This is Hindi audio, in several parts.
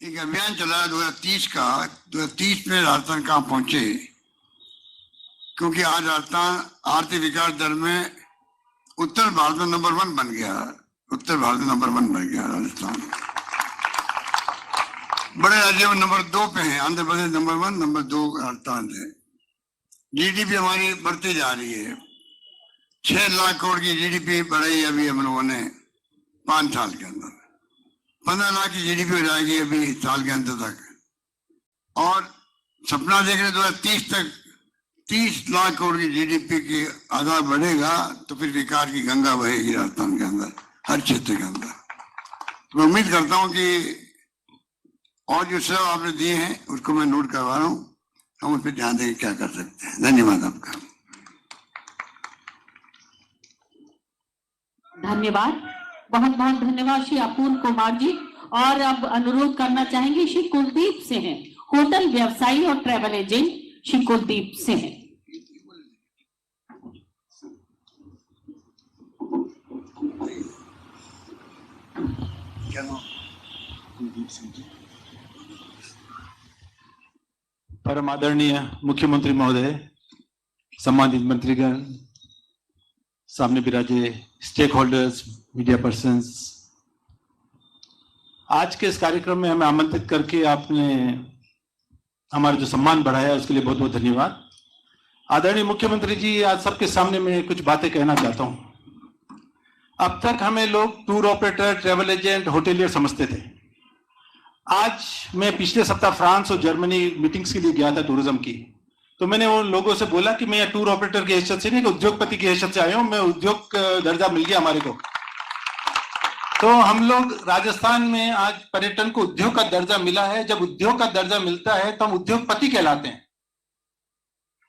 एक अभियान चला 2030 का। 2030 में राजस्थान कहाँ पहुंचे, क्योंकि आज राजस्थान आर्थिक विकास दर में उत्तर भारत में नंबर 1 बन गया। उत्तर भारत में नंबर 1 बन गया राजस्थान। बड़े राज्यों में नंबर 2 पे है, आंध्र प्रदेश नंबर 1, नंबर 2 राजस्थान है। जीडीपी हमारी बढ़ती जा रही है। 6 लाख करोड़ की जीडीपी बढ़ाई अभी हम लोगों ने 5 साल के अंदर। 15 लाख की जीडीपी हो जाएगी अभी साल के अंत तक। और सपना देख रहे 2030 तक 30 लाख करोड़ की जीडीपी की आधार बढ़ेगा, तो फिर विकास की गंगा बहेगी राजस्थान के अंदर, हर क्षेत्र के अंदर। तो मैं उम्मीद करता हूं कि और जो सब आपने दिए हैं उसको मैं नोट करवा रहा हूँ, हम उस पर ध्यान देंगे क्या कर सकते हैं। धन्यवाद आपका। धन्यवाद, बहुत बहुत धन्यवाद श्री अपूर्व कुमार जी। और अब अनुरोध करना चाहेंगे श्री कुलदीप से हैं, होटल व्यवसायी और ट्रैवल एजेंट श्री कुलदीप से हैं। परम आदरणीय मुख्यमंत्री महोदय, सम्मानित मंत्रीगण, सामने विराजे स्टेक होल्डर्स, मीडिया पर्सन्स, आज के इस कार्यक्रम में हमें आमंत्रित करके आपने हमारा जो सम्मान बढ़ाया उसके लिए बहुत बहुत धन्यवाद। आदरणीय मुख्यमंत्री जी, आज सबके सामने मैं कुछ बातें कहना चाहता हूं। अब तक हमें लोग tour operator, travel agent, hotelier समझते थे। आज मैं पिछले सप्ताह फ्रांस और जर्मनी मीटिंग्स के लिए गया था टूरिज्म की, तो मैंने वो लोगों से बोला कि मैं टूर ऑपरेटर की हैसियत से नहीं, उद्योगपति की हैसियत से आया हूं। मैं उद्योग दर्जा मिल गया हमारे को। तो हम लोग राजस्थान में आज पर्यटन को उद्योग का दर्जा मिला है। जब उद्योग का दर्जा मिलता है तो हम उद्योगपति कहलाते हैं।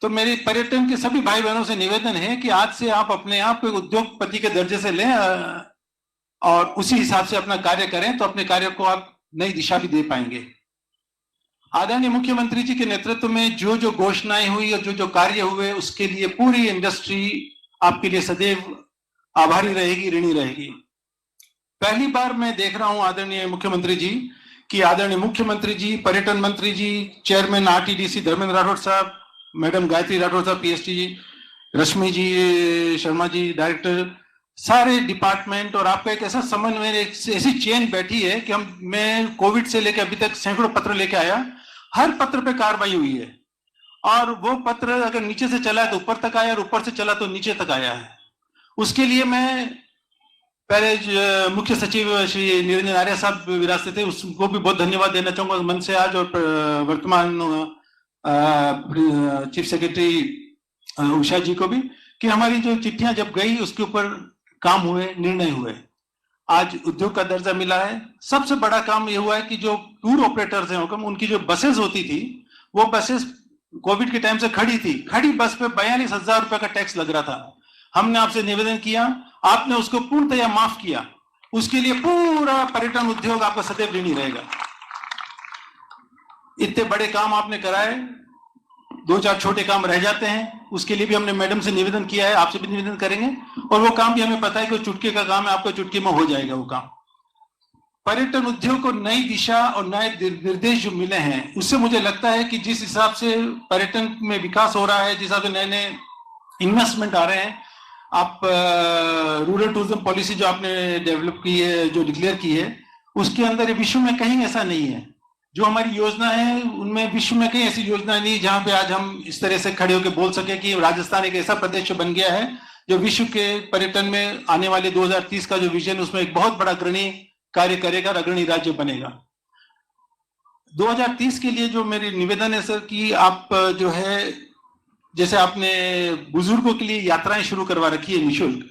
तो मेरे पर्यटन के सभी भाई बहनों से निवेदन है कि आज से आप अपने आप को उद्योगपति के दर्जे से लें और उसी हिसाब से अपना कार्य करें, तो अपने कार्य को आप नई दिशा भी दे पाएंगे। आदरणीय मुख्यमंत्री जी के नेतृत्व में जो जो घोषणाएं हुई और जो जो कार्य हुए, उसके लिए पूरी इंडस्ट्री आपके लिए सदैव आभारी रहेगी, ऋणी रहेगी। पहली बार मैं देख रहा हूं आदरणीय मुख्यमंत्री जी कि आदरणीय मुख्यमंत्री जी, पर्यटन मंत्री जी, चेयरमैन आरटीडीसी धर्मेंद्र राठौड़ साहब, मैडम गायत्री राठौड़ साहब पीएचडी जी, रश्मि जी शर्मा जी डायरेक्टर, सारे डिपार्टमेंट और आपका एक ऐसा समन्वय, एक ऐसी चेन बैठी है कि मैं कोविड से लेकर अभी तक सैकड़ों पत्र लेके आया, हर पत्र पे कार्रवाई हुई है। और वो पत्र अगर नीचे से चला है तो ऊपर तक आया और ऊपर से चला तो नीचे तक आया है। उसके लिए मैं पहले मुख्य सचिव श्री निरंजन आर्य साहब विरासत थे, उसको भी बहुत धन्यवाद देना चाहूंगा मन से आज, और वर्तमान चीफ सेक्रेटरी उषा जी को भी, कि हमारी जो चिट्ठियां जब गई उसके ऊपर काम हुए, निर्णय हुए। आज उद्योग का दर्जा मिला है। सबसे बड़ा काम ये हुआ है कि जो टूर ऑपरेटर्स हैं उनकी जो बसेस होती थी, वो बसेस कोविड के टाइम से खड़ी थी। खड़ी बस पे 42,000 रुपए का टैक्स लग रहा था। हमने आपसे निवेदन किया, आपने उसको पूर्णतया माफ किया। उसके लिए पूरा पर्यटन उद्योग आपका सदैव ऋणी रहेगा। इतने बड़े काम आपने कराए, 2-4 छोटे काम रह जाते हैं, उसके लिए भी हमने मैडम से निवेदन किया है, आपसे भी निवेदन करेंगे। और वो काम भी हमें पता है कि चुटकी का काम है, आपको चुटकी में हो जाएगा वो काम। पर्यटन उद्योग को नई दिशा और नए निर्देश जो मिले हैं, उससे मुझे लगता है कि जिस हिसाब से पर्यटन में विकास हो रहा है, जिस हिसाब से नए नए इन्वेस्टमेंट आ रहे हैं, आप रूरल टूरिज्म पॉलिसी जो आपने डेवलप की है, जो डिक्लेयर की है, उसके अंदर विश्व में कहीं ऐसा नहीं है। जो हमारी योजना है उनमें विश्व में कहीं ऐसी योजना नहीं जहां पे आज हम इस तरह से खड़े होकर बोल सके कि राजस्थान एक ऐसा प्रदेश बन गया है जो विश्व के पर्यटन में आने वाले 2030 का जो विजन है उसमें एक बहुत बड़ा अग्रणी कार्य करेगा और अग्रणी राज्य बनेगा। 2030 के लिए जो मेरी निवेदन है सर कि आप जो है, जैसे आपने बुजुर्गों के लिए यात्राएं शुरू करवा रखी है निःशुल्क,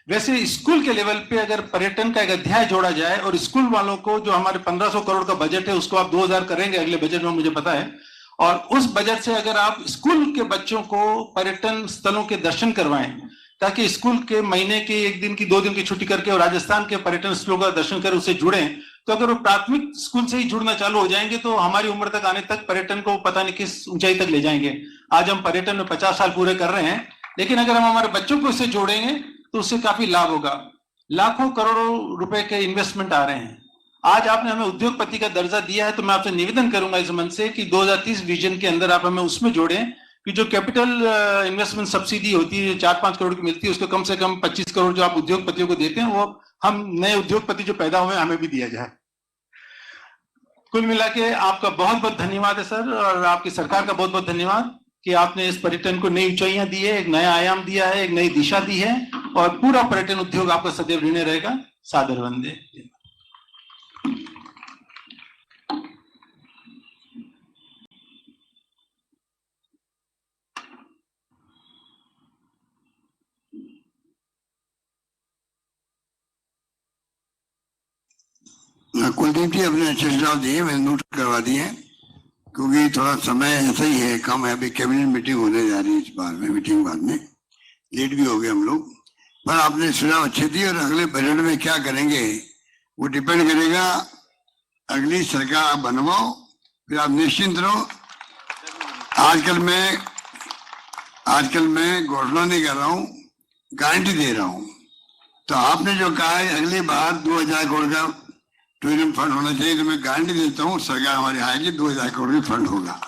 वैसे स्कूल के लेवल पे अगर पर्यटन का एक अध्याय जोड़ा जाए और स्कूल वालों को, जो हमारे 1500 करोड़ का बजट है, उसको आप 2000 करेंगे अगले बजट में, मुझे पता है, और उस बजट से अगर आप स्कूल के बच्चों को पर्यटन स्थलों के दर्शन करवाएं, ताकि स्कूल के महीने की 1 दिन की 2 दिन की छुट्टी करके और राजस्थान के पर्यटन स्थलों का दर्शन कर उससे जुड़े, तो अगर वो प्राथमिक स्कूल से ही जुड़ना चालू हो जाएंगे तो हमारी उम्र तक आने तक पर्यटन को पता नहीं किस ऊंचाई तक ले जाएंगे। आज हम पर्यटन में 50 साल पूरे कर रहे हैं, लेकिन अगर हम हमारे बच्चों को इससे जोड़ेंगे तो उससे काफी लाभ होगा। लाखों करोड़ों रुपए के इन्वेस्टमेंट आ रहे हैं। आज आपने हमें उद्योगपति का दर्जा दिया है, तो मैं आपसे निवेदन करूंगा इस मंच से कि 2030 विजन के अंदर आप हमें उसमें जोड़ें कि जो कैपिटल इन्वेस्टमेंट सब्सिडी होती है, 4-5 करोड़ की मिलती है, उसको कम से कम 25 करोड़ जो आप उद्योगपतियों को देते हैं, वो हम नए उद्योगपति जो पैदा हुए हमें भी दिया जाए। कुल मिला के आपका बहुत बहुत धन्यवाद है सर, और आपकी सरकार का बहुत बहुत धन्यवाद कि आपने इस पर्यटन को नई ऊंचाइयां दी है, एक नया आयाम दिया है, एक नई दिशा दी है, और पूरा पर्यटन उद्योग आपका सदैव ऋणी रहेगा। सादर वंदे। कुलदीप जी अपने अच्छे सुझाव दिए, मैंने नोट करवा दिए, क्योंकि थोड़ा समय ऐसा ही है, कम है। अभी कैबिनेट मीटिंग होने जा रही है, इस बार में मीटिंग बाद में लेट भी हो गए हम लोग, पर आपने सुझाव अच्छे दिए। और अगले बजट में क्या करेंगे वो डिपेंड करेगा, अगली सरकार आप बनवाओ, फिर आप निश्चिंत रहो। आजकल मैं घोषणा नहीं कर रहा हूँ, गारंटी दे रहा हूँ। तो आपने जो कहा है अगली बार 2000 करोड़ का टूरिज्म फंड होना चाहिए, तो मैं गारंटी देता हूँ सरकार हमारी आएगी, 2000 करोड़ का फंड होगा।